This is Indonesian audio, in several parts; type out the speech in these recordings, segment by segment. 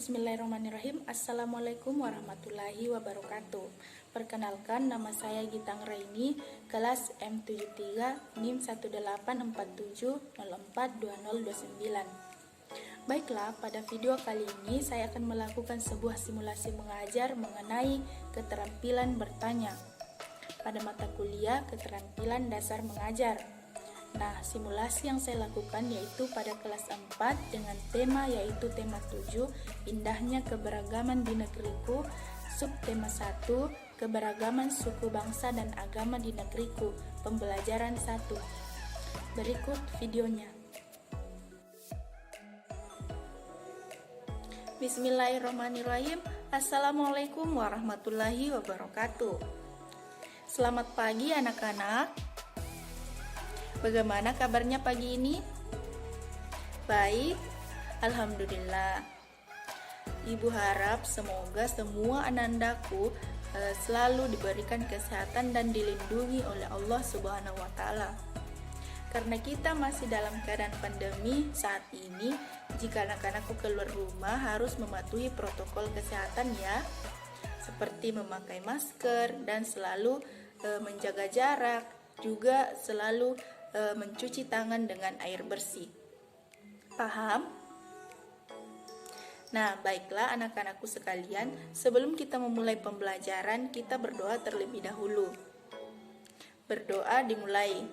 Bismillahirrahmanirrahim. Assalamualaikum warahmatullahi wabarakatuh. Perkenalkan, nama saya Gitang Raini, kelas M73, NIM 1847042029. Baiklah, pada video kali ini saya akan melakukan sebuah simulasi mengajar mengenai keterampilan bertanya pada mata kuliah Keterampilan Dasar Mengajar. Nah, simulasi yang saya lakukan yaitu pada kelas 4 dengan tema yaitu tema 7, indahnya keberagaman di negeriku, subtema 1, keberagaman suku bangsa dan agama di negeriku, pembelajaran 1. Berikut videonya. Bismillahirrahmanirrahim. Assalamualaikum warahmatullahi wabarakatuh. Selamat pagi anak-anak. Bagaimana kabarnya pagi ini? Baik, alhamdulillah. Ibu harap semoga semua anandaku selalu diberikan kesehatan dan dilindungi oleh Allah Subhanahu wa Ta'ala. Karena kita masih dalam keadaan pandemi saat ini, jika anak-anakku keluar rumah harus mematuhi protokol kesehatan ya, seperti memakai masker dan selalu menjaga jarak, juga selalu mencuci tangan dengan air bersih. Paham? Nah, baiklah anak-anakku sekalian, sebelum kita memulai pembelajaran, kita berdoa terlebih dahulu. Berdoa dimulai.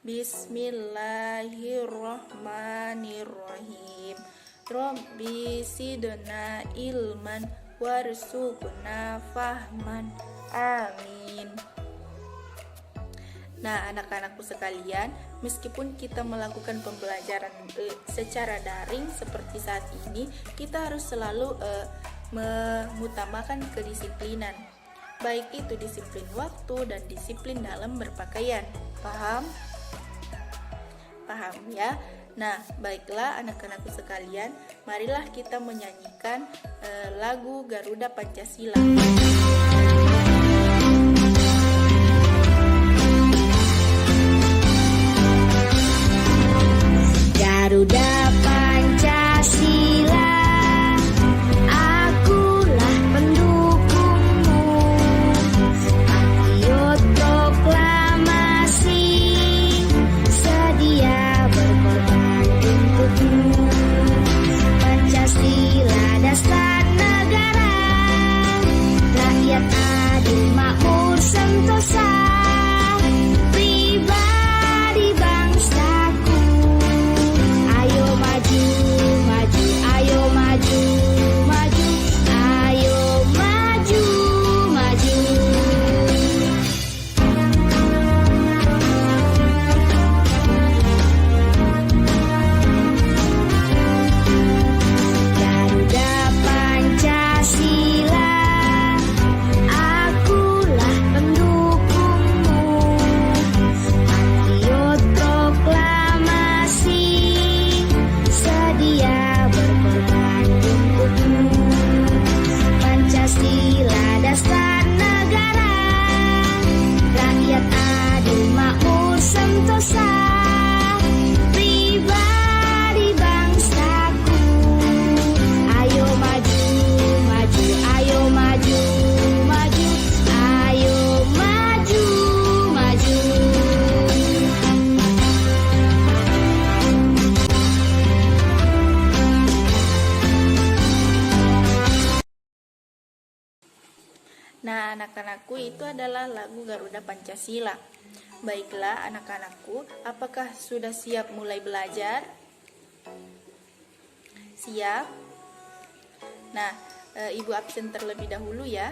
Bismillahirrahmanirrahim. Rabbi sidna ilman warzuqna fahman. Amin. Nah, anak-anakku sekalian, meskipun kita melakukan pembelajaran secara daring seperti saat ini, kita harus selalu mengutamakan kedisiplinan. Baik itu disiplin waktu dan disiplin dalam berpakaian. Paham? Paham ya? Nah, baiklah anak-anakku sekalian, marilah kita menyanyikan lagu Garuda Pancasila. Garuda Pancasila, akulah pendukungmu, patriot proklamasi, sedia berkorban untukmu. Pancasila dasar negara, rakyat adil makmur sentosa, pribadi bangsaku. Ayo maju, maju, ayo maju, maju, ayo maju, maju. Garuda Pancasila, akulah pendukungmu, patriot proklamasi, sedia berkorban untukmu. Pancasila dasar negara, rakyat adil makmur sentosa, pribadi bangsaku. Ayo maju, maju, ayo maju, maju, ayo maju, maju. Nah, anak-anakku, itu adalah lagu Garuda Pancasila. Baiklah anak-anakku, apakah sudah siap mulai belajar? Siap? Nah, Ibu absen terlebih dahulu ya.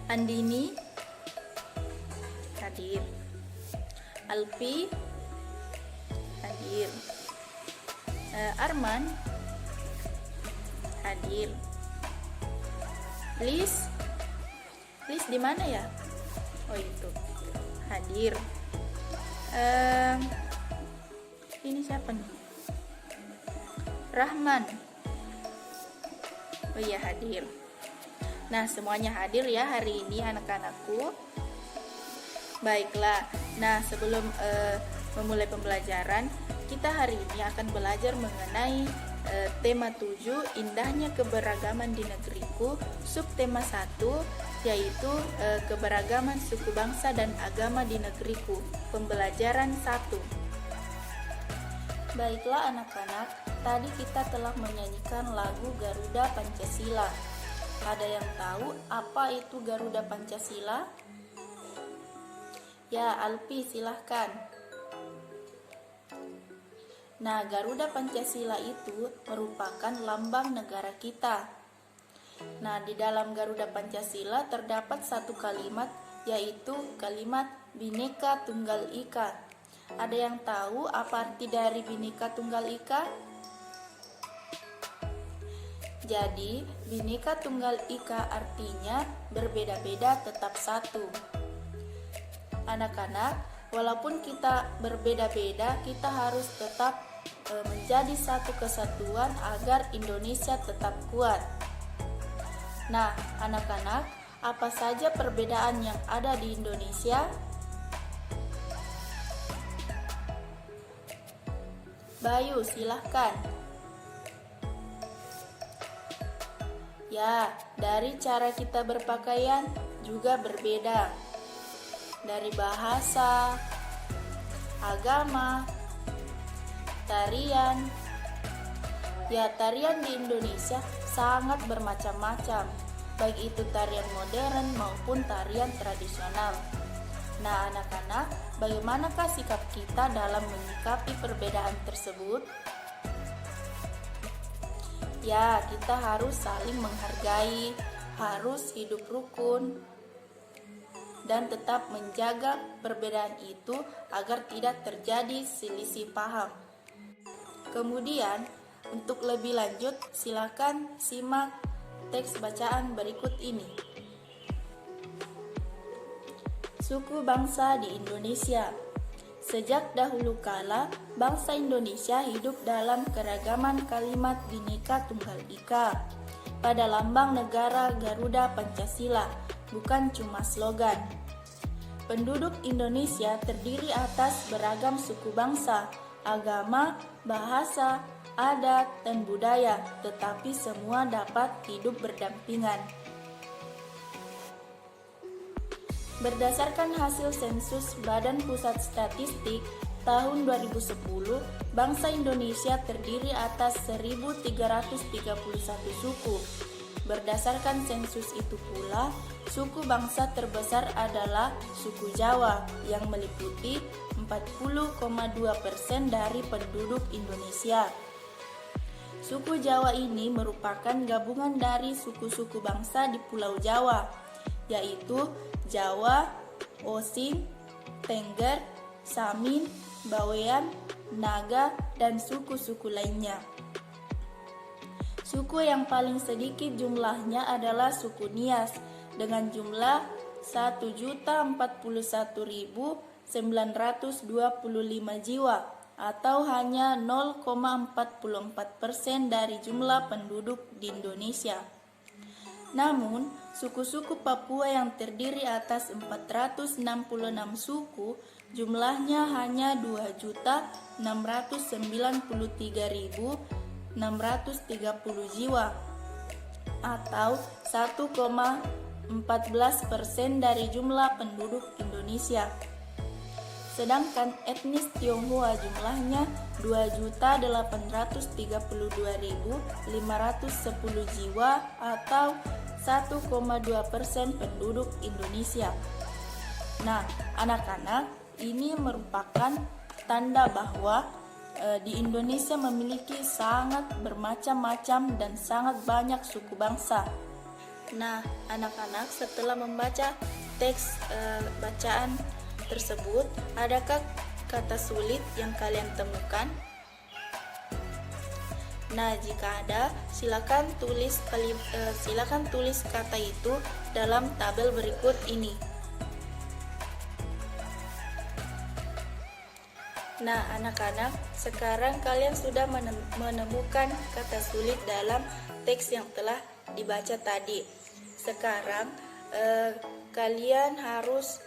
Andini hadir. Alfi hadir. Arman hadir. Liz di mana ya? Oh itu, hadir. Ini siapa nih? Rahman. Oh iya, hadir. Nah, semuanya hadir ya hari ini anak-anakku. Baiklah. Nah, sebelum memulai pembelajaran, kita hari ini akan belajar mengenai tema 7, indahnya keberagaman di negeriku, subtema 1, yaitu keberagaman suku bangsa dan agama di negeriku, pembelajaran 1. Baiklah anak-anak, tadi kita telah menyanyikan lagu Garuda Pancasila. Ada yang tahu apa itu Garuda Pancasila? Ya, Alpi silahkan. Nah, Garuda Pancasila itu merupakan lambang negara kita. Nah, di dalam Garuda Pancasila terdapat satu kalimat, yaitu kalimat Bhinneka Tunggal Ika. Ada yang tahu apa arti dari Bhinneka Tunggal Ika? Jadi, Bhinneka Tunggal Ika artinya berbeda-beda tetap satu. Anak-anak, walaupun kita berbeda-beda, kita harus tetap menjadi satu kesatuan agar Indonesia tetap kuat. Nah, anak-anak, apa saja perbedaan yang ada di Indonesia? Bayu, silahkan. Ya, dari cara kita berpakaian juga berbeda. Dari bahasa, agama, tarian. Ya, tarian di Indonesia sangat bermacam-macam, baik itu tarian modern maupun tarian tradisional. Nah, anak-anak, bagaimanakah sikap kita dalam menyikapi perbedaan tersebut? Ya, kita harus saling menghargai, harus hidup rukun, dan tetap menjaga perbedaan itu agar tidak terjadi selisih paham. Kemudian, untuk lebih lanjut, silakan simak teks bacaan berikut ini. Suku bangsa di Indonesia. Sejak dahulu kala, bangsa Indonesia hidup dalam keragaman kalimat Bhinneka Tunggal Ika. Pada lambang negara Garuda Pancasila, bukan cuma slogan. Penduduk Indonesia terdiri atas beragam suku bangsa, agama, bahasa, adat, dan budaya, tetapi semua dapat hidup berdampingan. Berdasarkan hasil sensus Badan Pusat Statistik tahun 2010, bangsa Indonesia terdiri atas 1.331 suku. Berdasarkan sensus itu pula, suku bangsa terbesar adalah suku Jawa yang meliputi 40,2% dari penduduk Indonesia. Suku Jawa ini merupakan gabungan dari suku-suku bangsa di Pulau Jawa, yaitu Jawa, Osing, Tengger, Samin, Bawean, Naga, dan suku-suku lainnya. Suku yang paling sedikit jumlahnya adalah suku Nias dengan jumlah 1.041.925 jiwa atau hanya 0,44% dari jumlah penduduk di Indonesia. Namun, suku-suku Papua yang terdiri atas 466 suku, jumlahnya hanya 2.693.630 jiwa atau 1,14% dari jumlah penduduk Indonesia. Sedangkan etnis Tionghoa jumlahnya 2.832.510 jiwa atau 1,2% penduduk Indonesia. Nah, anak-anak, ini merupakan tanda bahwa di Indonesia memiliki sangat bermacam-macam dan sangat banyak suku bangsa. Nah, anak-anak, setelah membaca teks bacaan tersebut, adakah kata sulit yang kalian temukan? Nah, jika ada, silakan tulis kata itu dalam tabel berikut ini. Nah, anak-anak, sekarang kalian sudah menemukan kata sulit dalam teks yang telah dibaca tadi. Sekarang kalian harus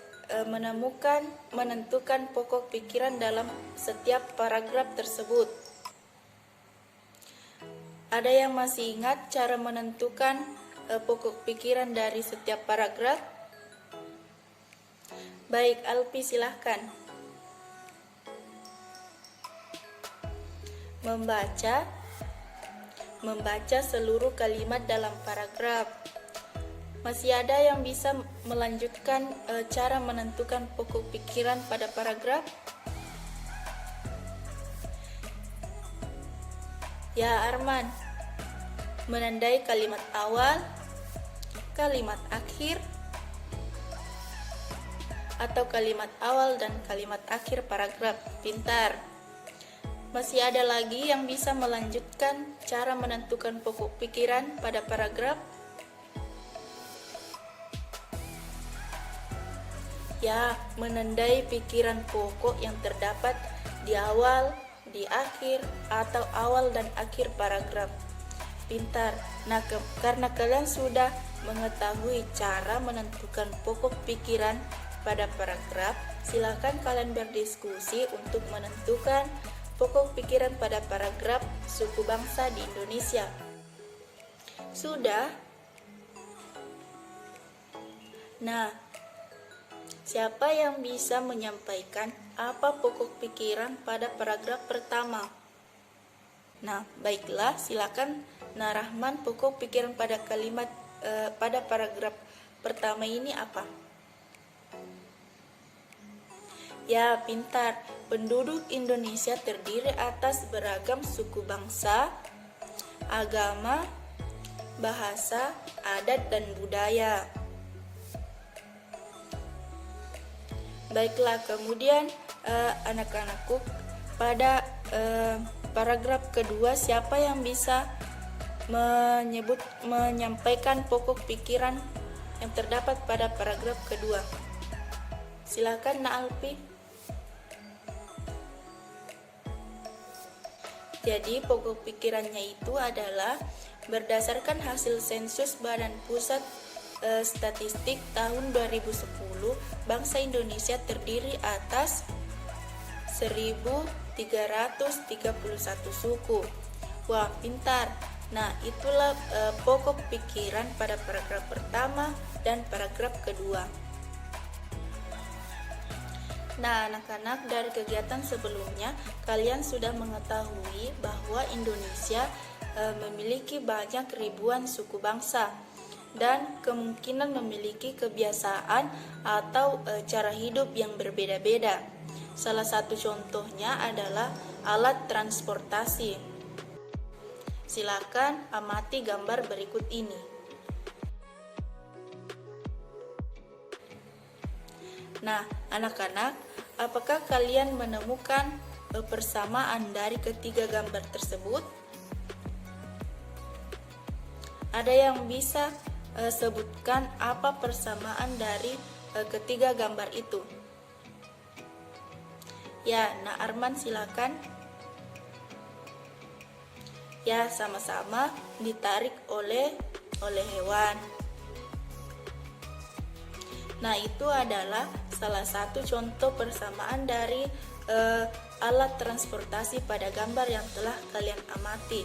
menentukan pokok pikiran dalam setiap paragraf tersebut. Ada yang masih ingat cara menentukan pokok pikiran dari setiap paragraf? Baik, Alpi silahkan. Membaca seluruh kalimat dalam paragraf. Masih ada yang bisa melanjutkan cara menentukan pokok pikiran pada paragraf? Ya, Arman. Menandai kalimat awal, kalimat akhir, atau kalimat awal dan kalimat akhir paragraf. Pintar. Masih ada lagi yang bisa melanjutkan cara menentukan pokok pikiran pada paragraf? Ya, menandai pikiran pokok yang terdapat di awal, di akhir, atau awal dan akhir paragraf. Pintar. Nah, karena kalian sudah mengetahui cara menentukan pokok pikiran pada paragraf, silakan kalian berdiskusi untuk menentukan pokok pikiran pada paragraf suku bangsa di Indonesia. Sudah? Nah, siapa yang bisa menyampaikan apa pokok pikiran pada paragraf pertama? Nah, baiklah, silakan Narahman, pokok pikiran pada pada paragraf pertama ini apa? Ya, pintar. Penduduk Indonesia terdiri atas beragam suku bangsa, agama, bahasa, adat, dan budaya. Baiklah, kemudian anak-anakku, pada paragraf kedua siapa yang bisa menyampaikan pokok pikiran yang terdapat pada paragraf kedua? Silakan Nak Alpi. Jadi pokok pikirannya itu adalah berdasarkan hasil sensus Badan Pusat Statistik tahun 2010, bangsa Indonesia terdiri atas 1331 suku. Wah, pintar. Nah, itulah pokok pikiran pada paragraf pertama dan paragraf kedua. Nah, anak-anak, dari kegiatan sebelumnya kalian sudah mengetahui bahwa Indonesia memiliki banyak ribuan suku bangsa dan kemungkinan memiliki kebiasaan atau cara hidup yang berbeda-beda. Salah satu contohnya adalah alat transportasi. Silakan amati gambar berikut ini. Nah, anak-anak, apakah kalian menemukan persamaan dari ketiga gambar tersebut? Ada yang bisa sebutkan apa persamaan dari ketiga gambar itu? Ya, Nak Arman silakan. Ya, sama-sama ditarik oleh hewan. Nah, itu adalah salah satu contoh persamaan dari alat transportasi pada gambar yang telah kalian amati.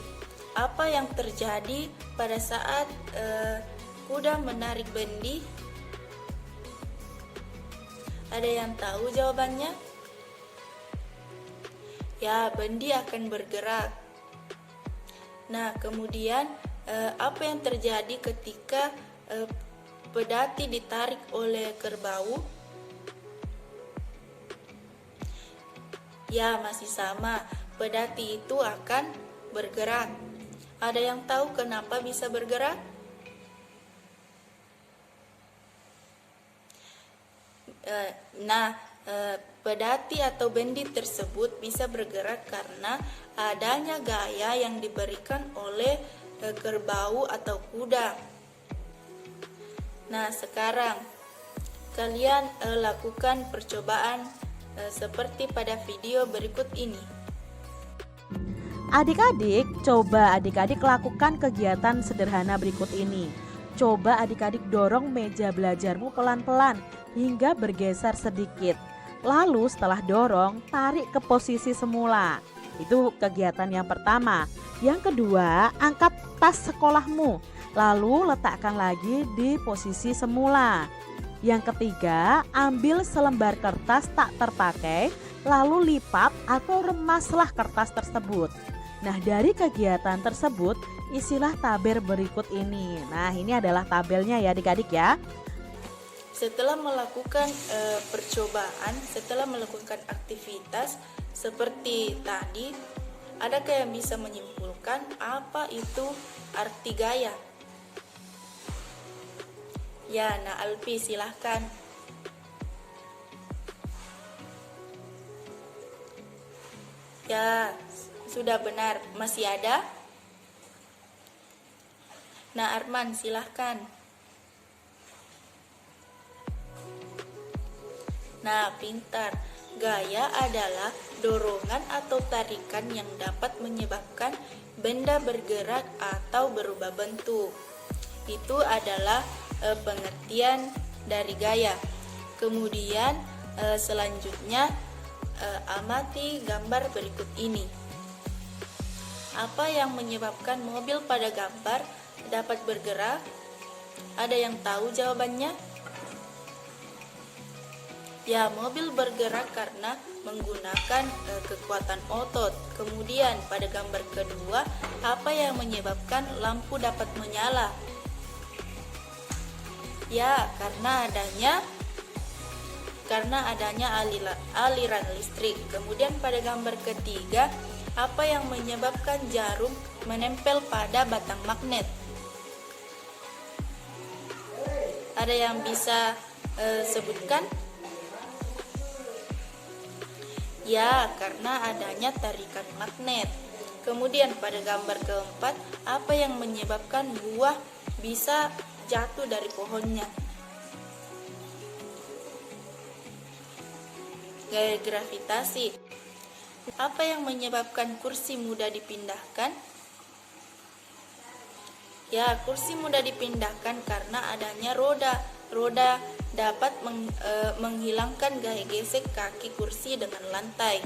Apa yang terjadi pada saat kuda menarik bendi? Ada yang tahu jawabannya? Ya, bendi akan bergerak. Nah, kemudian apa yang terjadi ketika pedati ditarik oleh kerbau? Ya, masih sama. Pedati itu akan bergerak. Ada yang tahu kenapa bisa bergerak? Pedati atau bendi tersebut bisa bergerak karena adanya gaya yang diberikan oleh kerbau atau kuda. Nah, sekarang kalian lakukan percobaan seperti pada video berikut ini. Adik-adik, coba adik-adik lakukan kegiatan sederhana berikut ini. Coba adik-adik dorong meja belajarmu pelan-pelan hingga bergeser sedikit. Lalu setelah dorong, tarik ke posisi semula. Itu kegiatan yang pertama. Yang kedua, angkat tas sekolahmu, lalu letakkan lagi di posisi semula. Yang ketiga, ambil selembar kertas tak terpakai, lalu lipat atau remaslah kertas tersebut. Nah, dari kegiatan tersebut, isilah tabel berikut ini. Nah, ini adalah tabelnya ya adik-adik ya. Setelah melakukan percobaan, setelah melakukan aktivitas seperti tadi, adakah yang bisa menyimpulkan apa itu arti gaya? Ya, Nak Alfi, silahkan. Ya, sudah benar. Masih ada? Nah, Arman, silahkan. Nah, pintar. Gaya adalah dorongan atau tarikan yang dapat menyebabkan benda bergerak atau berubah bentuk. Itu adalah pengertian dari gaya. Kemudian selanjutnya amati gambar berikut ini. Apa yang menyebabkan mobil pada gambar dapat bergerak? Ada yang tahu jawabannya? Ya, mobil bergerak karena menggunakan kekuatan otot. Kemudian pada gambar kedua, apa yang menyebabkan lampu dapat menyala? Ya, karena adanya aliran listrik. Kemudian pada gambar ketiga, apa yang menyebabkan jarum menempel pada batang magnet? Ada yang bisa sebutkan? Ya, karena adanya tarikan magnet. Kemudian pada gambar keempat, apa yang menyebabkan buah bisa jatuh dari pohonnya? Gaya gravitasi. Apa yang menyebabkan kursi mudah dipindahkan? Ya, kursi mudah dipindahkan karena adanya roda. Roda dapat menghilangkan gaya gesek kaki kursi dengan lantai.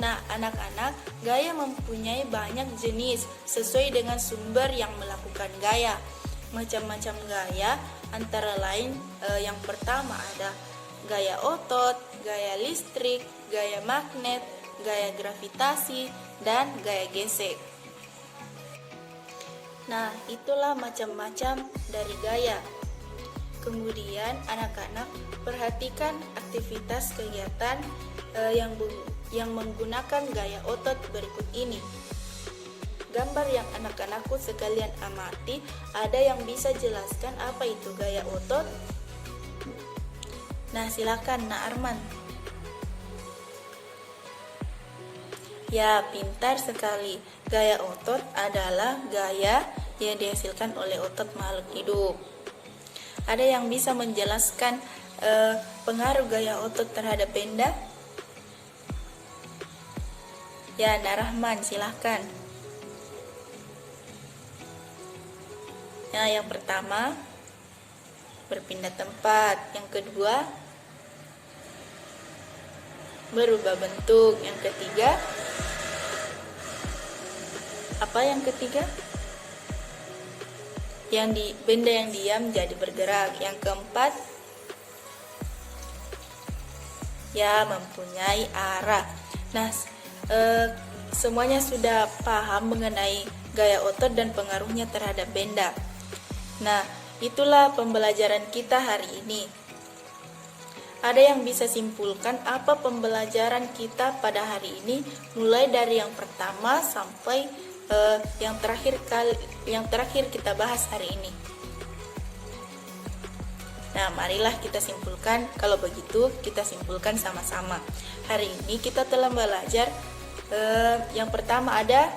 Nah, anak-anak, gaya mempunyai banyak jenis sesuai dengan sumber yang melakukan gaya. Macam-macam gaya antara lain yang pertama ada gaya otot, gaya listrik, gaya magnet, gaya gravitasi, dan gaya gesek. Nah, itulah macam-macam dari gaya. Kemudian anak-anak perhatikan aktivitas kegiatan yang menggunakan gaya otot berikut ini. Gambar yang anak-anakku sekalian amati, ada yang bisa jelaskan apa itu gaya otot? Nah, silakan Nak Arman. Ya, pintar sekali. Gaya otot adalah gaya yang dihasilkan oleh otot makhluk hidup. Ada yang bisa menjelaskan pengaruh gaya otot terhadap benda? Ya, Nak Rahman, silahkan. Nah, yang pertama berpindah tempat, yang kedua berubah bentuk, yang ketiga apa yang ketiga? Benda yang diam jadi bergerak. Yang keempat, ya, mempunyai arah. Nah, semuanya sudah paham mengenai gaya otot dan pengaruhnya terhadap benda. Nah, itulah pembelajaran kita hari ini. Ada yang bisa simpulkan apa pembelajaran kita pada hari ini, mulai dari yang pertama sampai yang terakhir kita bahas hari ini. Nah, marilah kita simpulkan. Kalau begitu, kita simpulkan sama-sama. Hari ini kita telah belajar yang pertama ada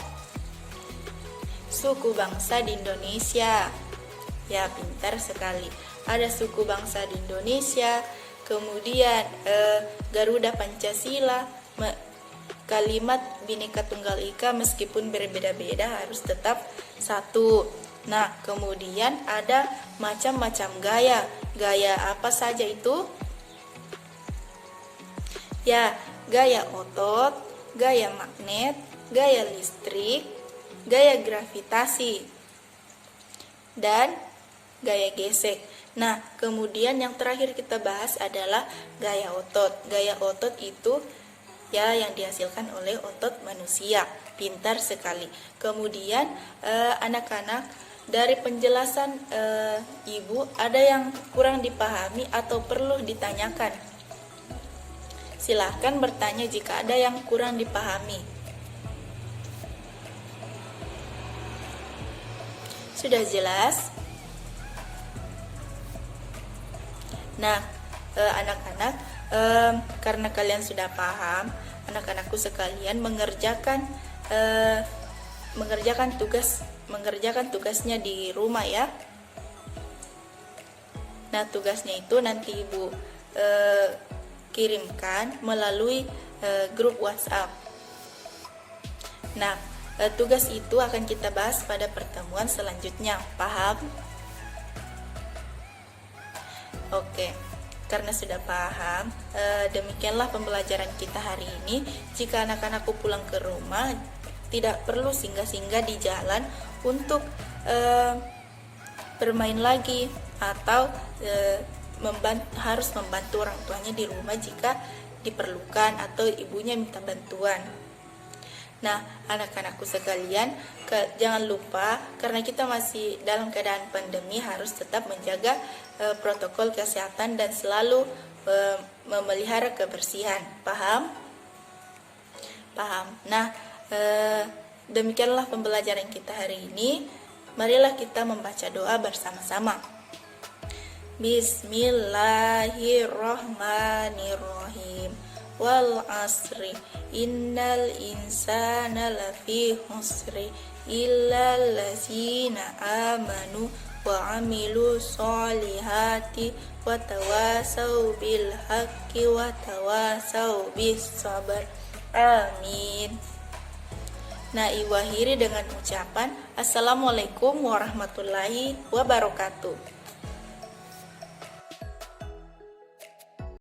suku bangsa di Indonesia. Ya, pintar sekali. Ada suku bangsa di Indonesia. Kemudian Garuda Pancasila kalimat Bhinneka Tunggal Ika meskipun berbeda-beda harus tetap satu. Nah, kemudian ada macam-macam gaya. Gaya apa saja itu? Ya, gaya otot, gaya magnet, gaya listrik, gaya gravitasi, dan gaya gesek. Nah, kemudian yang terakhir kita bahas adalah gaya otot. Gaya otot itu ya yang dihasilkan oleh otot manusia. Pintar sekali. Kemudian anak-anak, dari penjelasan Ibu ada yang kurang dipahami atau perlu ditanyakan? Silahkan bertanya jika ada yang kurang dipahami. Sudah jelas? Nah, anak-anak, karena kalian sudah paham, anak-anakku sekalian mengerjakan tugasnya di rumah ya. Nah, tugasnya itu nanti Ibu kirimkan melalui grup WhatsApp. Nah, tugas itu akan kita bahas pada pertemuan selanjutnya. Paham? Oke, karena sudah paham, demikianlah pembelajaran kita hari ini. Jika anak-anakku pulang ke rumah, tidak perlu singgah-singgah di jalan untuk bermain lagi atau harus membantu orang tuanya di rumah jika diperlukan atau ibunya minta bantuan. Nah, anak-anakku sekalian, jangan lupa karena kita masih dalam keadaan pandemi harus tetap menjaga protokol kesehatan dan selalu memelihara kebersihan. Paham? Paham. Nah, demikianlah pembelajaran kita hari ini. Marilah kita membaca doa bersama-sama. Bismillahirrahmanirrahim. Wal asri innal insana lafi husri illal ladzina amanu wa amilu sholihati wa tawasau bil haqqi wa tawasau bis sabar. Amin. Nah, Ibu akhiri dengan ucapan Assalamualaikum warahmatullahi wabarakatuh.